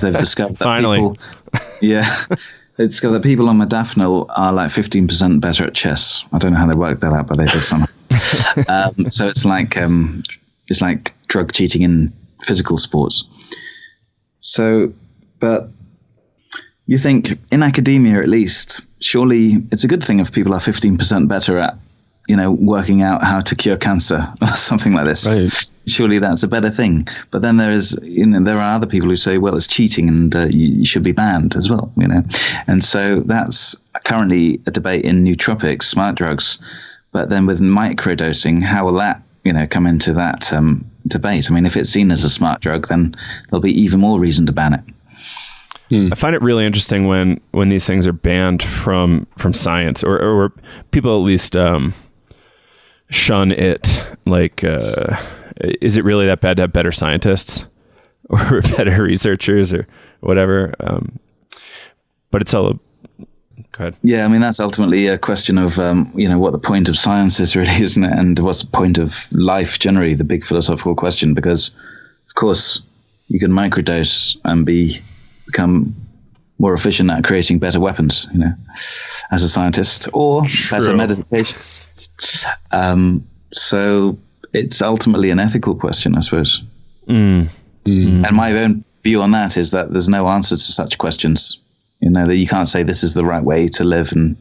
They've discovered that Finally. They discovered that people on modafinil are like 15% better at chess. I don't know how they worked that out, but they did somehow. So it's like drug cheating in physical sports. So, but you think in academia, at least, surely it's a good thing if people are 15% better at, working out how to cure cancer or something like this. Right. Surely that's a better thing. But then there are other people who say, well, it's cheating and you should be banned as well, And so that's currently a debate in nootropics, smart drugs. But then with microdosing, how will that, come into that debate? I mean, if it's seen as a smart drug, then there'll be even more reason to ban it. I find it really interesting when these things are banned from science, or people at least shun it. Like, is it really that bad to have better scientists or better researchers or whatever? But it's all. Go ahead. Yeah, I mean, that's ultimately a question of, what the point of science is really, isn't it? And what's the point of life generally, the big philosophical question, because, of course, you can microdose and become more efficient at creating better weapons, as a scientist, or better medications. So it's ultimately an ethical question, I suppose. And my own view on that is that there's no answer to such questions. That you can't say this is the right way to live and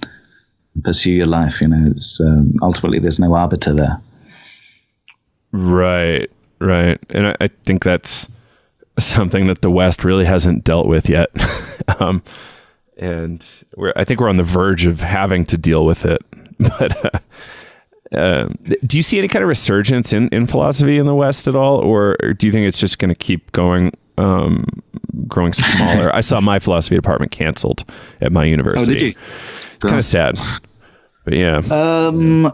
pursue your life. It's ultimately there's no arbiter there. Right. And I think that's something that the West really hasn't dealt with yet. And I think we're on the verge of having to deal with it. But do you see any kind of resurgence in philosophy in the West at all? Or do you think it's just going to keep growing smaller? I saw my philosophy department canceled at my university. Oh, did you? Kind of sad. But yeah.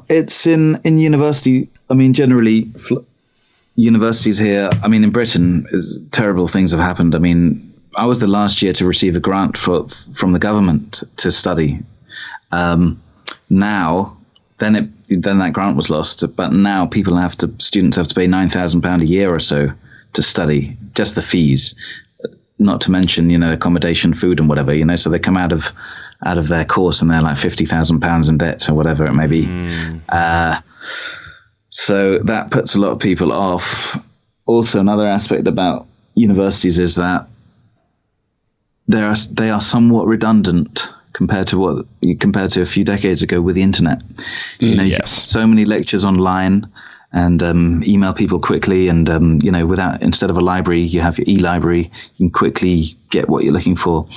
It's in university. I mean, generally, universities here, in Britain, terrible things have happened. I mean, I was the last year to receive a grant from the government to study. Now, then that grant was lost. But now students have to pay £9,000 a year or so to study, just the fees, not to mention, accommodation, food and whatever, so they come out of their course and they're like £50,000 in debt or whatever it may be. So that puts a lot of people off. Also, another aspect about universities is that they are somewhat redundant compared to a few decades ago with the internet. You get so many lectures online and email people quickly, and instead of a library, you have your e-library. You can quickly get what you're looking for.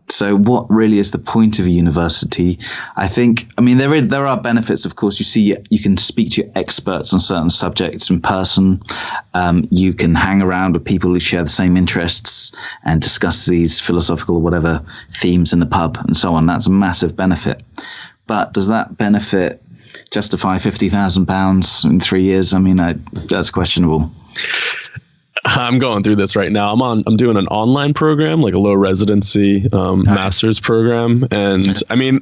So what really is the point of a university? I think, there are benefits, of course. You can speak to your experts on certain subjects in person. You can hang around with people who share the same interests and discuss these philosophical whatever themes in the pub and so on. That's a massive benefit. But does that benefit justify £50,000 in 3 years? That's questionable. I'm going through this right now. I'm doing an online program, like a low residency master's program. And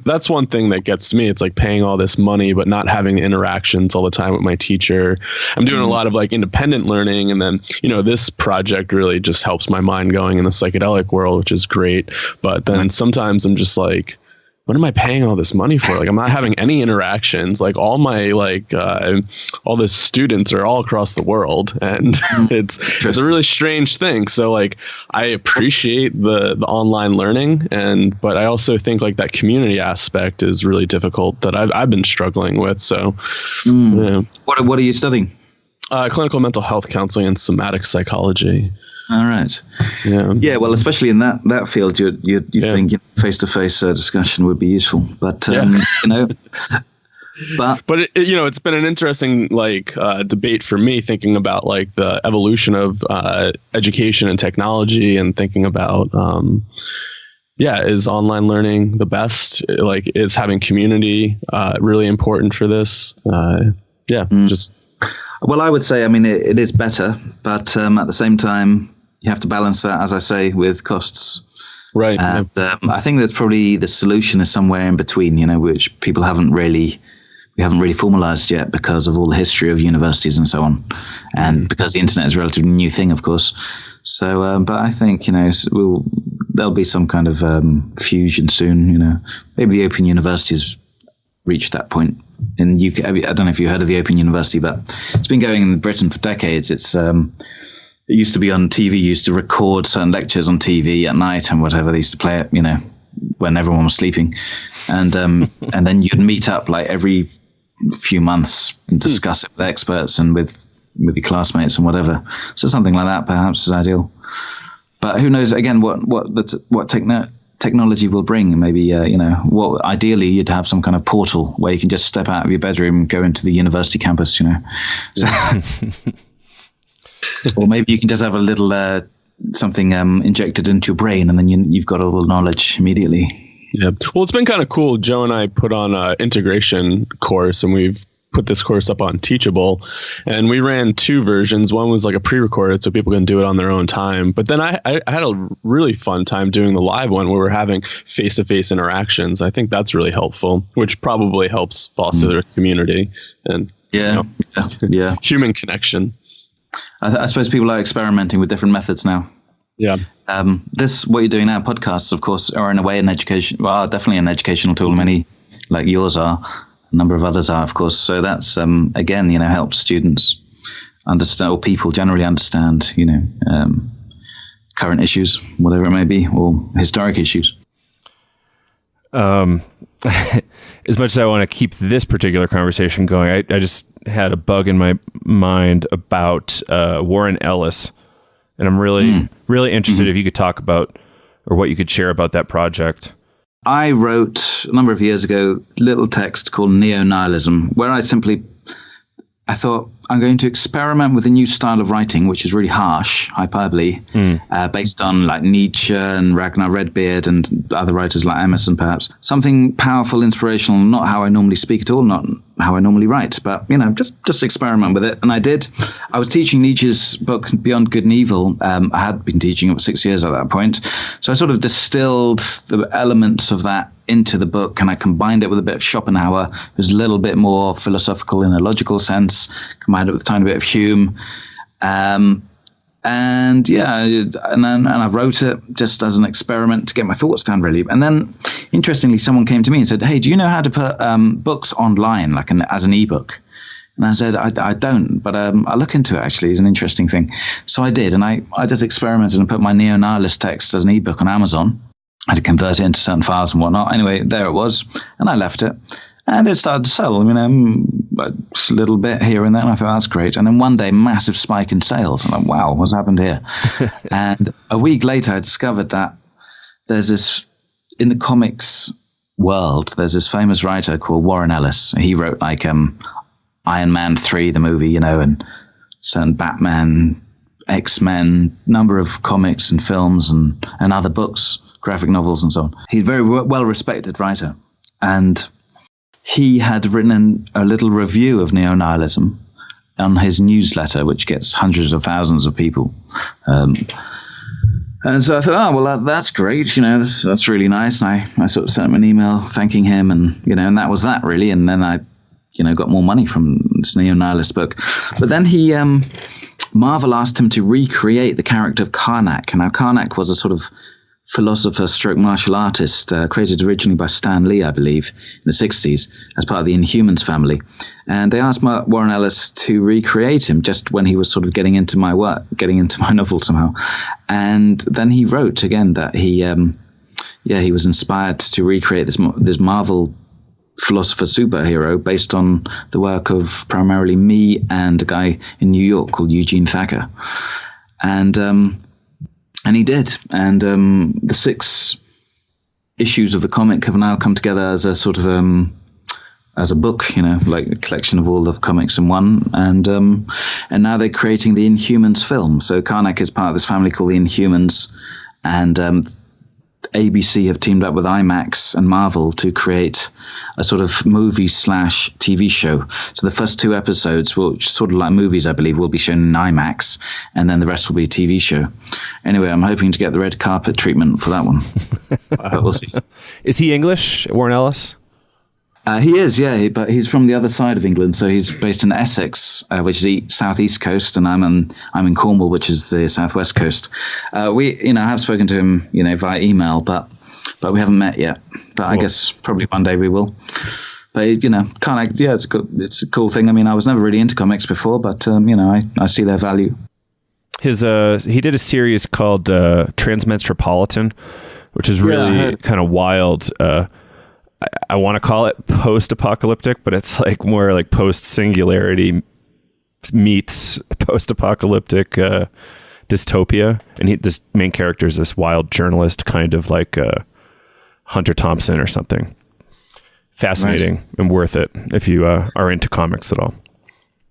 that's one thing that gets to me. It's like paying all this money, but not having interactions all the time with my teacher. I'm doing a lot of like independent learning. And then, this project really just helps my mind going in the psychedelic world, which is great. But then sometimes I'm just like, what am I paying all this money for? Like, I'm not having any interactions. Like, all my all the students are all across the world, and it's a really strange thing. So like, I appreciate the online learning, but I also think like that community aspect is really difficult that I've been struggling with. So, yeah. What are you studying? Clinical mental health counseling and somatic psychology. All right. Yeah. Yeah. Well, especially in that field, you think face-to-face discussion would be useful, but but it's been an interesting debate for me, thinking about like the evolution of education and technology, and thinking about is online learning the best? Like, is having community really important for this? Well, I would say, I mean, it is better, but at the same time, you have to balance that, as I say, with costs. Right. And I think that's probably the solution is somewhere in between, which we haven't really formalized yet because of all the history of universities and so on. And because the internet is a relatively new thing, of course. So, but I think, there'll be some kind of fusion soon, Maybe the Open Universities reached that point. In the UK, I don't know if you heard of the Open University, but it's been going in Britain for decades. It used to be on TV, used to record certain lectures on TV at night and whatever. They used to play it, when everyone was sleeping. And then you'd meet up like every few months and discuss it with experts and with your classmates and whatever. So something like that perhaps is ideal. But who knows, again, what technology will bring. Maybe, ideally you'd have some kind of portal where you can just step out of your bedroom and go into the university campus, So, or maybe you can just have a little something injected into your brain, and then you've got all the knowledge immediately. Yeah. Well, it's been kind of cool. Joe and I put on an integration course, and we've put this course up on Teachable, and we ran two versions. One was like a pre-recorded, so people can do it on their own time. But then I had a really fun time doing the live one where we're having face-to-face interactions. I think that's really helpful, which probably helps foster their community and human connection. I suppose people are experimenting with different methods now. Yeah. What you're doing now, podcasts, of course, are in a way an education. Well, definitely an educational tool. Many like yours are. A number of others are, of course. So that's again, helps students understand, or people generally understand, current issues, whatever it may be, or historic issues. As much as I want to keep this particular conversation going, I just had a bug in my mind about Warren Ellis, and I'm really interested if you could talk about, or what you could share about that project. I wrote a number of years ago a little text called Neo-Nihilism, where I thought I'm going to experiment with a new style of writing, which is really harsh, hyperbole, based on like Nietzsche and Ragnar Redbeard and other writers like Emerson, perhaps. Something powerful, inspirational, not how I normally speak at all, not how I normally write, but, just experiment with it. And I did. I was teaching Nietzsche's book, Beyond Good and Evil. I had been teaching it for 6 years at that point. So I sort of distilled the elements of that into the book, and I combined it with a bit of Schopenhauer, who's a little bit more philosophical in a logical sense, combined it with a tiny bit of Hume. And I wrote it just as an experiment to get my thoughts down, really. And then, interestingly, someone came to me and said, "Hey, do you know how to put books online, like as an ebook?" And I said, I don't, but I'll look into it, actually. It's an interesting thing. So I did, and I just experimented and put my neo-nihilist text as an ebook on Amazon. I had to convert it into certain files and whatnot. Anyway, there it was, and I left it. And it started to sell, a little bit here and there, and I thought, that's great. And then one day, massive spike in sales. I'm like, wow, what's happened here? And a week later, I discovered that there's this, in the comics world, there's this famous writer called Warren Ellis. He wrote like Iron Man 3, the movie, and certain Batman, X-Men, number of comics and films and other books, graphic novels and so on. He's a very well-respected writer. And he had written a little review of neo-nihilism on his newsletter, which gets hundreds of thousands of people. And so I thought, that's great. That's really nice. And I sort of sent him an email thanking him, and that was that, really. And then I, got more money from this neo-nihilist book. But then Marvel asked him to recreate the character of Karnak. And now Karnak was a sort of philosopher stroke martial artist, created originally by Stan Lee, I believe, in the 60s as part of the Inhumans family. And they asked Warren Ellis to recreate him just when he was sort of getting into my work, getting into my novel somehow. And then he wrote again that he was inspired to recreate this Marvel philosopher superhero based on the work of primarily me and a guy in New York called Eugene Thacker. And he did. And the 6 issues of the comic have now come together as a sort of as a book, like a collection of all the comics in one. And now they're creating the Inhumans film. So Karnak is part of this family called the Inhumans, and ABC have teamed up with IMAX and Marvel to create a sort of movie/TV show. So the first 2 episodes, which sort of like movies, I believe, will be shown in IMAX, and then the rest will be a TV show. Anyway, I'm hoping to get the red carpet treatment for that one. But we'll see. Is he English, Warren Ellis? He is, yeah, but he's from the other side of England, so he's based in Essex, which is the southeast coast, and I'm in Cornwall, which is the southwest coast. I have spoken to him, via email, but we haven't met yet. But cool. I guess probably one day we will. But it's a cool thing. I mean, I was never really into comics before, but I see their value. He did a series called Transmetropolitan, which is really kind of wild. I want to call it post-apocalyptic, but it's like more like post-singularity meets post-apocalyptic dystopia. And this main character is this wild journalist, kind of like Hunter Thompson or something. Fascinating and worth it if you are into comics at all.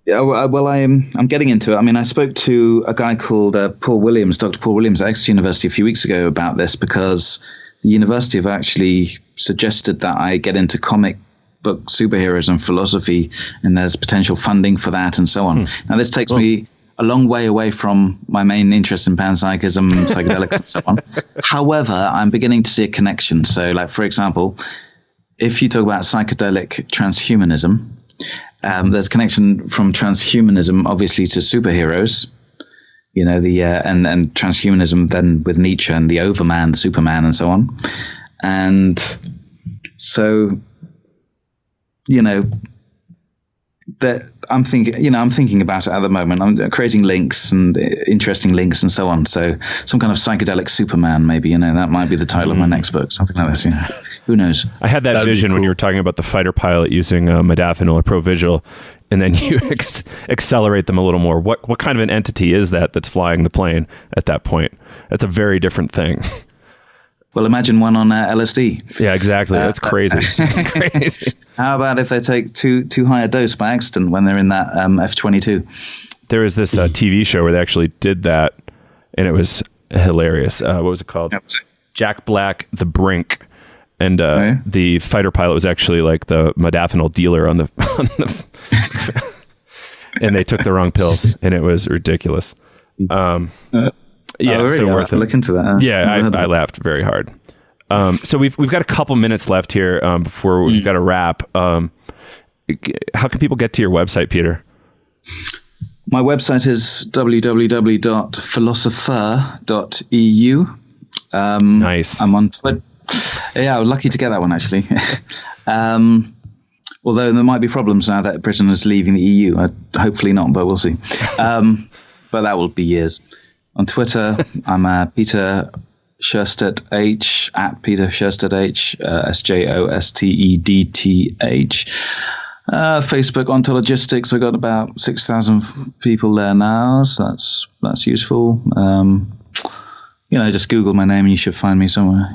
Yeah, well, I'm getting into it. I mean, I spoke to a guy called Dr. Paul Williams at Exeter University a few weeks ago about this, because the university have actually suggested that I get into comic book superheroes and philosophy, and there's potential funding for that and so on. Now, this takes me a long way away from my main interest in panpsychism, psychedelics and so on. However, I'm beginning to see a connection. So, like, for example, if you talk about psychedelic transhumanism, there's a connection from transhumanism, obviously, to superheroes. And transhumanism then with Nietzsche and the Overman, the Superman, and so on. And so, that I'm thinking about it at the moment. I'm creating links and interesting links and so on. So some kind of psychedelic Superman, maybe, that might be the title of my next book, something like this. Who knows? I had that vision when you were talking about the fighter pilot using modafinil or Provigil, and then you accelerate them a little more. What kind of an entity is that's flying the plane at that point? That's a very different thing. Well, imagine one on LSD. Yeah, exactly. That's crazy. Crazy. How about if they take too high a dose by accident when they're in that F-22? There was this TV show where they actually did that, and it was hilarious. What was it called? Jack Black, The Brink. And the fighter pilot was actually like the modafinil dealer on the and they took the wrong pills, and it was ridiculous. So worth it. Look into that. I laughed very hard. So we've got a couple minutes left here before we've got to wrap. How can people get to your website, Peter? My website is www.philosopher.eu. Nice. I'm on Twitter. Yeah, I was lucky to get that one, actually. Although there might be problems now that Britain is leaving the EU. Hopefully not, but we'll see. But that will be years. On Twitter, I'm Peter Sjöstedt-H, at Peter Sjöstedt-H, SJOSTEDTH. Facebook, Ontologistics, I got about 6,000 people there now, so that's useful. Just Google my name and you should find me somewhere,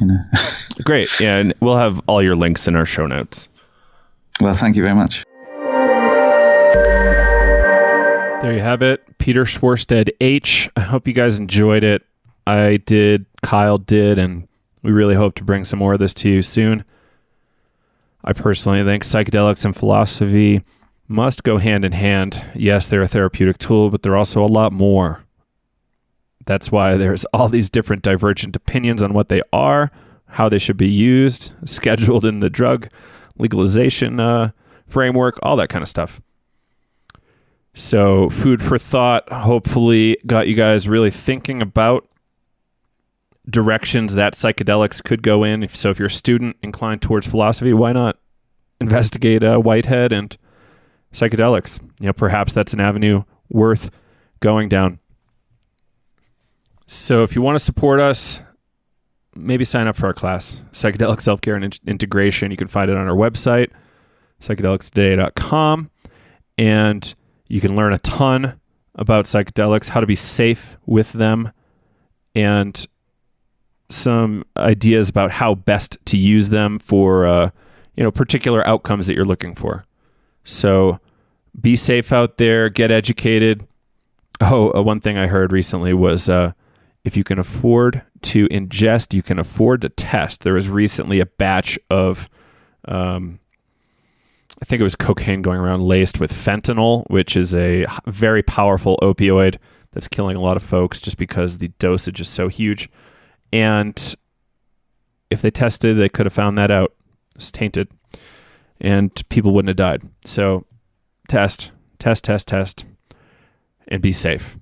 Great. Yeah, and we'll have all your links in our show notes. Well, thank you very much. There you have it. Peter Sjöstedt-H. I hope you guys enjoyed it. I did, Kyle did, and we really hope to bring some more of this to you soon. I personally think psychedelics and philosophy must go hand in hand. Yes, they're a therapeutic tool, but they're also a lot more. That's why there's all these different divergent opinions on what they are, how they should be used, scheduled in the drug legalization framework, all that kind of stuff. So food for thought, hopefully got you guys really thinking about directions that psychedelics could go in. So if you're a student inclined towards philosophy, why not investigate Whitehead and psychedelics? Perhaps that's an avenue worth going down. So if you want to support us, maybe sign up for our class, Psychedelic Self-Care and Integration. You can find it on our website, psychedelicstoday.com, and you can learn a ton about psychedelics, how to be safe with them, and some ideas about how best to use them for particular outcomes that you're looking for. So be safe out there, get educated. One thing I heard recently was if you can afford to ingest, you can afford to test. There was recently a batch of I think it was cocaine going around laced with fentanyl, which is a very powerful opioid that's killing a lot of folks just because the dosage is so huge. And if they tested, they could have found that out. It's tainted. And people wouldn't have died. So test, and be safe.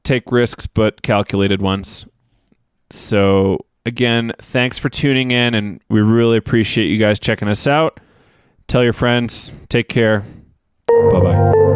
Take risks, but calculated ones. So again, thanks for tuning in, and we really appreciate you guys checking us out. Tell your friends. Take care. Bye-bye.